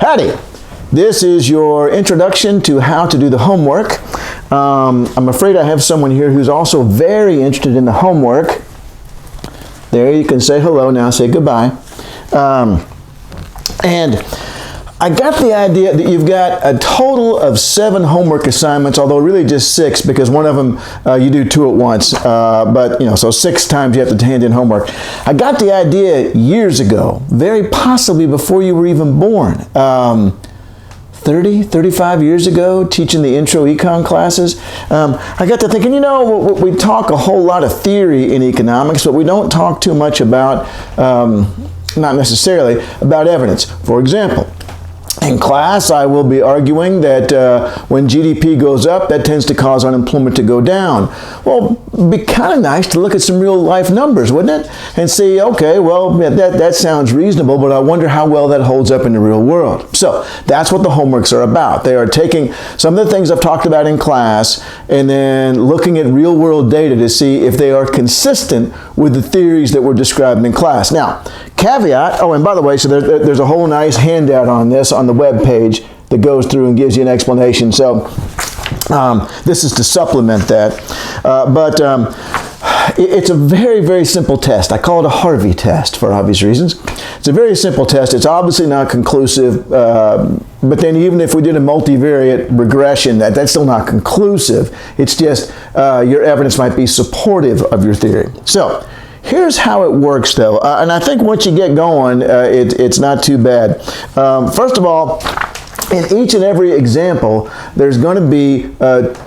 Howdy! This is your introduction to how to do the homework. I'm afraid I have someone here who's also very interested in the homework. There, you can say hello now, say goodbye. And I got the idea that you've got a total of 7 homework assignments, although really just 6 because one of them you do 2 at once. But so 6 times you have to hand in homework. I got the idea years ago, very possibly before you were even born. 35 years ago, teaching the intro econ classes, I got to thinking, we talk a whole lot of theory in economics, but we don't talk too much about, not necessarily, about evidence. For example, in class, I will be arguing that when GDP goes up, that tends to cause unemployment to go down. Well, it'd be kind of nice to look at some real life numbers, wouldn't it? And see, okay, well, that sounds reasonable, but I wonder how well that holds up in the real world. So that's what the homeworks are about. They are taking some of the things I've talked about in class and then looking at real world data to see if they are consistent with the theories that were described in class. Now, caveat, and by the way, so there's a whole nice handout on this on the web page that goes through and gives you an explanation. So this is to supplement that. It's a very, very simple test. I call it a Harvey test for obvious reasons. It's a very simple test. It's obviously not conclusive, but then even if we did a multivariate regression, that's still not conclusive. It's just your evidence might be supportive of your theory. So here's how it works, though, and I think once you get going, it's not too bad. First of all, in each and every example, there's going to be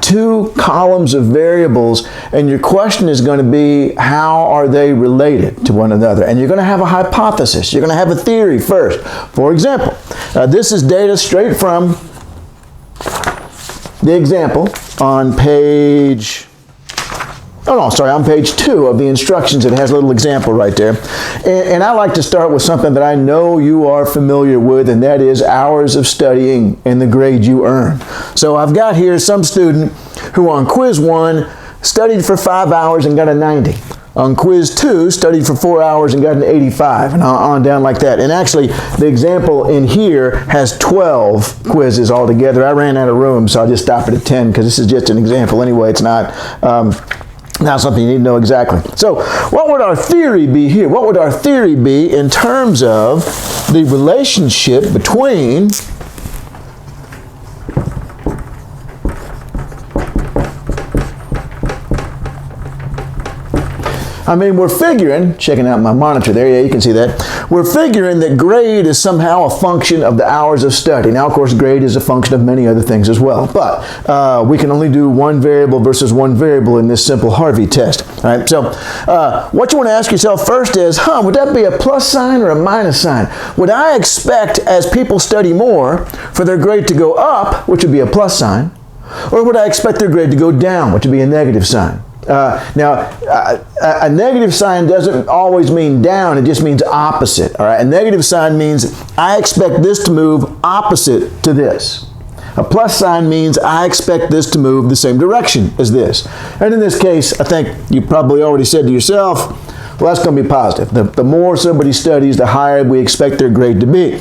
2 columns of variables, and your question is going to be, how are they related to one another? And you're going to have a hypothesis. You're going to have a theory first. For example, this is data straight from the example on page... on page 2 of the instructions. It has a little example right there. And I like to start with something that I know you are familiar with, and that is hours of studying and the grade you earn. So I've got here some student who on quiz 1 studied for 5 hours and got a 90. On quiz 2, studied for 4 hours and got an 85, and on down like that. And actually, the example in here has 12 quizzes altogether. I ran out of room, so I'll just stop it at 10 because this is just an example anyway. It's not... Not something you need to know exactly. So what would our theory be here? What would our theory be in terms of the relationship between we're figuring, checking out my monitor there, yeah, you can see that. We're figuring that grade is somehow a function of the hours of study. Now, of course, grade is a function of many other things as well. But we can only do one variable versus one variable in this simple Harvey test. All right, so what you want to ask yourself first is, would that be a plus sign or a minus sign? Would I expect, as people study more, for their grade to go up, which would be a plus sign, or would I expect their grade to go down, which would be a negative sign? A negative sign doesn't always mean down, it just means opposite. All right? A negative sign means I expect this to move opposite to this. A plus sign means I expect this to move the same direction as this. And in this case, I think you probably already said to yourself, well, that's going to be positive. The more somebody studies, the higher we expect their grade to be.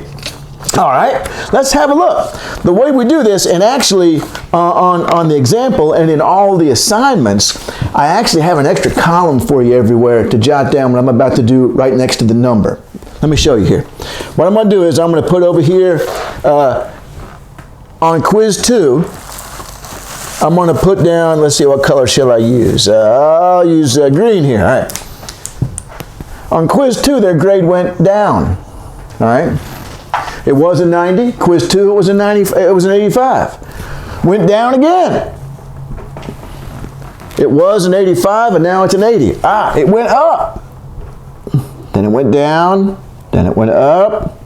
All right, let's have a look. The way we do this, and actually on the example and in all the assignments, I actually have an extra column for you everywhere to jot down what I'm about to do right next to the number. Let me show you here. What I'm going to do is I'm going to put over here on quiz 2, I'm going to put down, let's see, what color shall I use? I'll use green here. All right. On quiz 2, their grade went down. All right. It was a 90. Quiz 2, it was a 90. It was an 85. Went down again. It was an 85, and now it's an 80. It went up. Then it went down. Then it went up.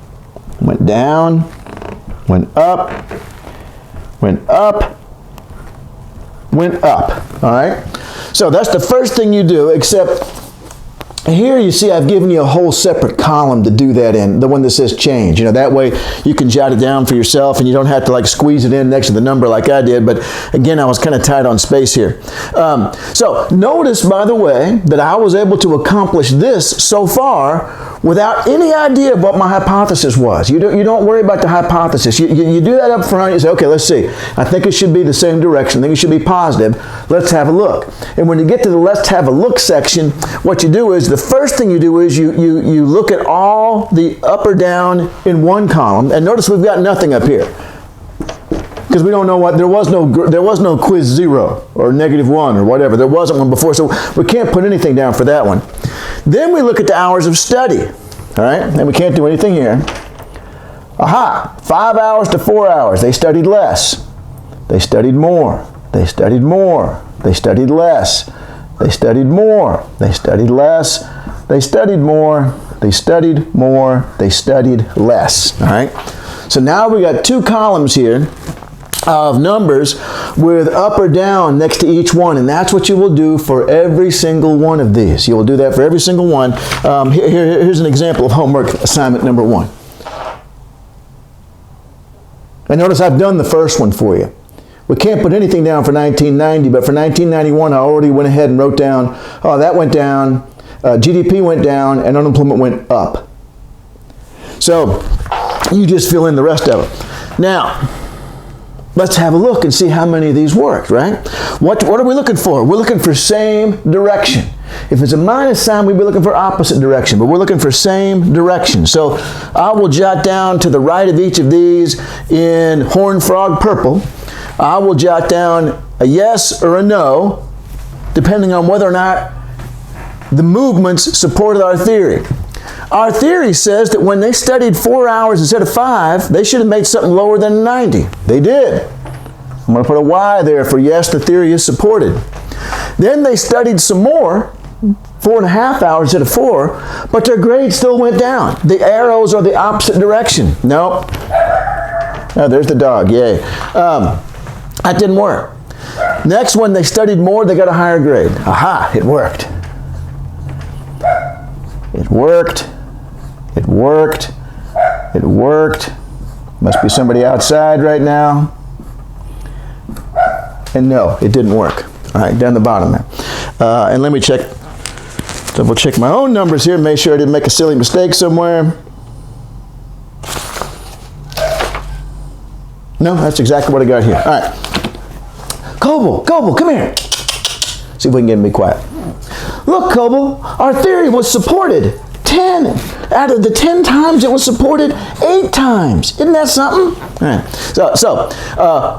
Went down. Went up. Went up. Went up. All right. So that's the first thing you do, except here you see I've given you a whole separate column to do that in, the one that says change. That way you can jot it down for yourself and you don't have to squeeze it in next to the number like I did. But again, I was kind of tight on space here. So notice, by the way, that I was able to accomplish this so far without any idea of what my hypothesis was. You don't worry about the hypothesis. You do that up front. You say, okay, let's see. I think it should be the same direction. I think it should be positive. Let's have a look. And when you get to the let's have a look section, what you do is, the first thing you do is you look at all the up or down in one column. And notice we've got nothing up here, because we don't know what, there was no quiz 0 or -1 or whatever. There wasn't one before, so we can't put anything down for that one. Then we look at the hours of study, all right? And we can't do anything here. Aha, 5 hours to 4 hours. They studied less. They studied more. They studied more. They studied less. They studied more. They studied less. They studied more. They studied more. They studied less, all right? So now we got 2 columns here of numbers with up or down next to each one, and that's what you will do for every single one of these. You will do that for every single one. Here's an example of homework assignment number 1. And notice I've done the first one for you. We can't put anything down for 1990, but for 1991 I already went ahead and wrote down, oh, that went down, GDP went down, and unemployment went up. So you just fill in the rest of it. Now, let's have a look and see how many of these worked, right? What are we looking for? We're looking for same direction. If it's a minus sign, we'd be looking for opposite direction, but we're looking for same direction. So I will jot down to the right of each of these in Horned Frog purple. I will jot down a yes or a no, depending on whether or not the movements supported our theory. Our theory says that when they studied 4 hours instead of 5, they should have made something lower than 90. They did. I'm going to put a Y there for yes, the theory is supported. Then they studied some more, 4.5 hours instead of 4, but their grade still went down. The arrows are the opposite direction. Nope. Oh, there's the dog, yay. That didn't work. Next one, they studied more, they got a higher grade. Aha, it worked. It worked. It worked. It worked. Must be somebody outside right now. And no, it didn't work. All right, down the bottom there. And let me double check my own numbers here, make sure I didn't make a silly mistake somewhere. No, that's exactly what I got here. All right. Coble, come here. See if we can get him to be quiet. Look, Coble, our theory was supported 10. Out of the 10 times it was supported 8 times. Isn't that something? All right. So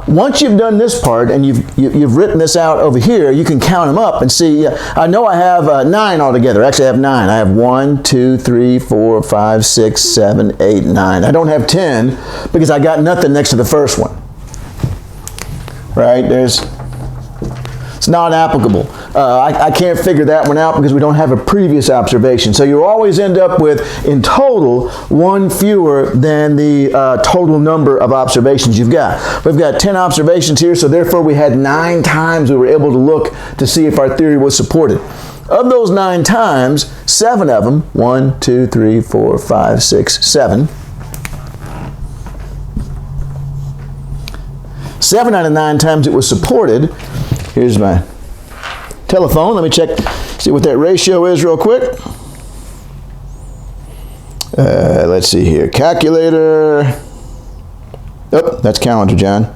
once you've done this part and you've written this out over here, you can count them up and see. I know I have 9 altogether. Actually, I have 9. I have 1, 2, 3, 4, 5, 6, 7, 8, 9. I don't have 10 because I got nothing next to the first one. Right? It's not applicable. I can't figure that one out because we don't have a previous observation. So you always end up with, in total, 1 fewer than the total number of observations you've got. We've got 10 observations here, so therefore we had 9 times we were able to look to see if our theory was supported. Of those 9 times, 7 of them, 1, 2, 3, 4, 5, 6, 7. 7 out of 9 times it was supported. Here's my telephone. Let me check, see what that ratio is real quick. Let's see here. Calculator. Oh, that's calendar, John.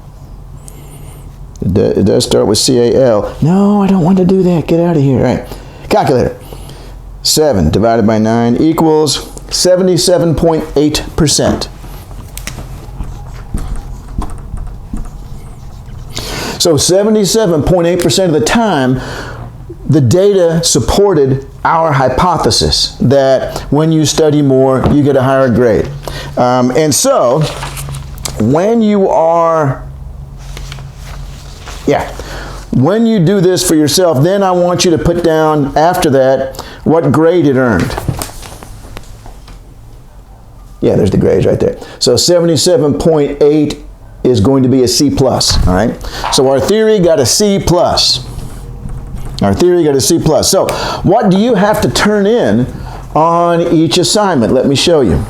It does start with CAL. No, I don't want to do that. Get out of here. All right. Calculator. 7 divided by 9 equals 77.8%. So 77.8% of the time, the data supported our hypothesis that when you study more, you get a higher grade. And so, when you do this for yourself, then I want you to put down after that what grade it earned. Yeah, there's the grades right there. So 77.8 is going to be a C+, all right? So our theory got a C+. Our theory got a C+. So what do you have to turn in on each assignment? Let me show you.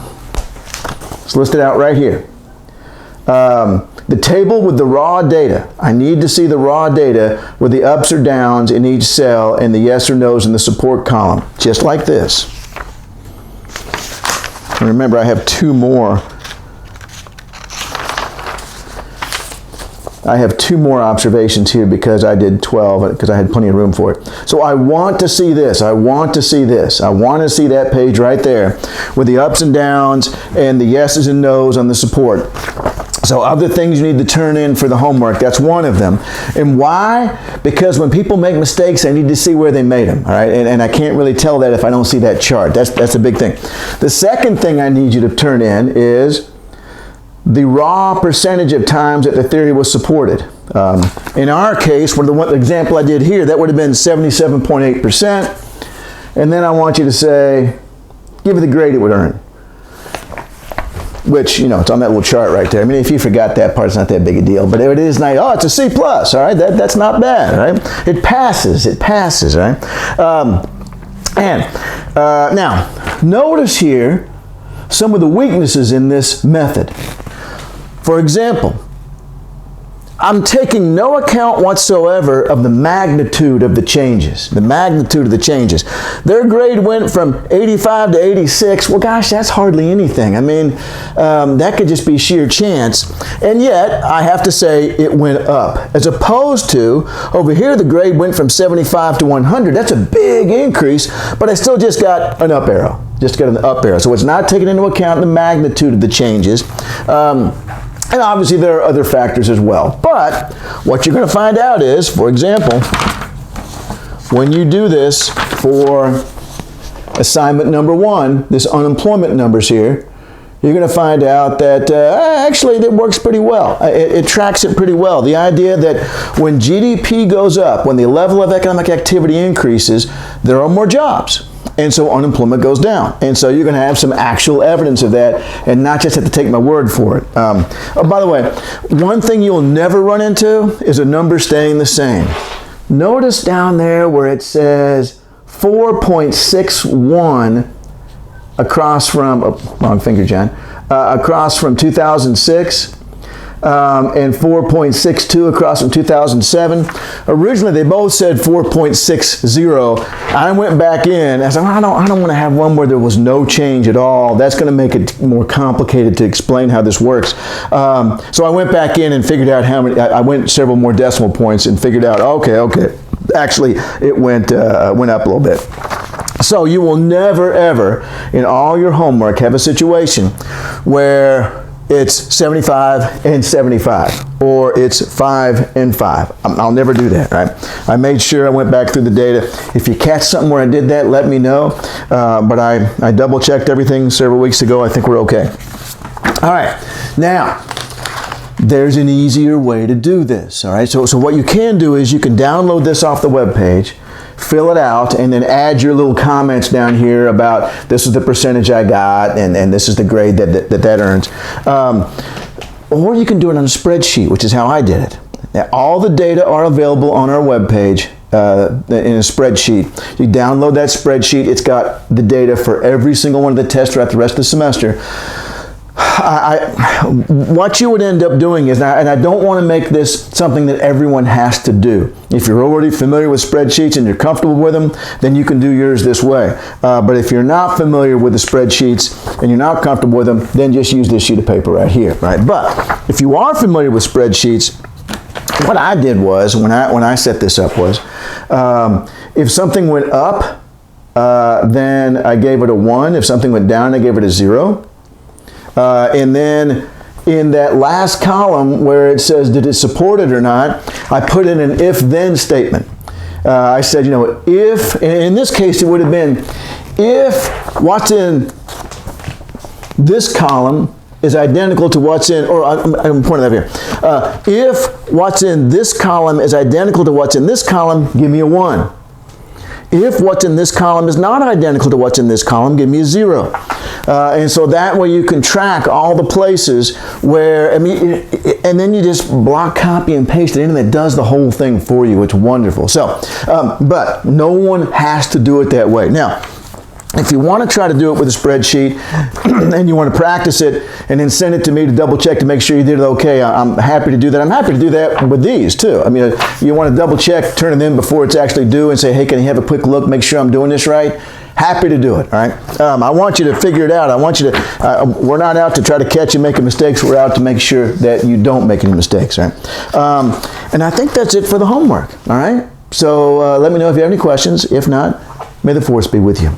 It's listed out right here. The table with the raw data. I need to see the raw data with the ups or downs in each cell and the yes or no's in the support column, just like this. Remember, I have two more. I have two more observations here because I did 12, because I had plenty of room for it. So I want to see this. I want to see this. I want to see that page right there with the ups and downs and the yeses and nos on the support. So other things you need to turn in for the homework, that's one of them. And why? Because when people make mistakes, I need to see where they made them. All right? And I can't really tell that if I don't see that chart. That's a big thing. The second thing I need you to turn in is the raw percentage of times that the theory was supported. In our case, for the one example I did here, that would have been 77.8%. And then I want you to say, give it the grade it would earn. Which, you know, it's on that little chart right there. I mean, if you forgot that part, it's not that big a deal. But it is nice. Oh, it's a C+, all right? That's not bad, all right? It passes, all right? Now, notice here some of the weaknesses in this method. For example, I'm taking no account whatsoever of the magnitude of the changes. The magnitude of the changes. Their grade went from 85 to 86. Well, gosh, that's hardly anything. I mean, that could just be sheer chance. And yet, I have to say it went up. As opposed to, over here, the grade went from 75 to 100. That's a big increase, but I still just got an up arrow. Just got an up arrow. So it's not taking into account the magnitude of the changes. And obviously there are other factors as well. But what you're going to find out is, for example, when you do this for assignment number 1, this unemployment numbers here, you're going to find out that actually it works pretty well. It tracks it pretty well. The idea that when GDP goes up, when the level of economic activity increases, there are more jobs. And so unemployment goes down. And so you're going to have some actual evidence of that and not just have to take my word for it. Oh, by the way, one thing you'll never run into is a number staying the same. Notice down there where it says 4.61 across from, wrong finger, John, across from 2006. And 4.62 across from 2007. Originally, they both said 4.60. I went back in. I said, I don't want to have one where there was no change at all. That's going to make it more complicated to explain how this works. So I went back in and figured out how many. I went several more decimal points and figured out, okay. Actually, it went up a little bit. So you will never, ever, in all your homework, have a situation where it's 75 and 75, or it's 5 and 5. I'll never do that, right? I made sure I went back through the data. If you catch something where I did that, let me know. But I double-checked everything several weeks ago. I think we're okay. All right. Now, there's an easier way to do this, all right? So what you can do is you can download this off the web page, fill it out, and then add your little comments down here about this is the percentage I got and this is the grade that earns. Or you can do it on a spreadsheet, which is how I did it. Now, all the data are available on our web page in a spreadsheet. You download that spreadsheet. It's got the data for every single one of the tests throughout the rest of the semester. What you would end up doing is, and I don't want to make this something that everyone has to do. If you're already familiar with spreadsheets and you're comfortable with them, then you can do yours this way. But if you're not familiar with the spreadsheets and you're not comfortable with them, then just use this sheet of paper right here, right? But if you are familiar with spreadsheets, what I did was, when I set this up was, if something went up, then I gave it a 1. If something went down, I gave it a 0. And then in that last column where it says, did it support it or not, I put in an if-then statement. I said, if, in this case it would have been, if what's in this column is identical to what's in, or I'm pointing that here. If what's in this column is identical to what's in this column, give me a 1. If what's in this column is not identical to what's in this column, give me a 0. And so that way you can track all the places where, and then you just block, copy, and paste it in, and it does the whole thing for you. It's wonderful. So, but no one has to do it that way. Now, if you want to try to do it with a spreadsheet and you want to practice it and then send it to me to double check to make sure you did it okay, I'm happy to do that. I'm happy to do that with these too. I mean, you want to double check, turn it in before it's actually due and say, hey, can you have a quick look, make sure I'm doing this right? Happy to do it, all right? I want you to figure it out. I want you to, we're not out to try to catch you making mistakes. We're out to make sure that you don't make any mistakes, all right? And I think that's it for the homework, all right? So let me know if you have any questions. If not, may the force be with you.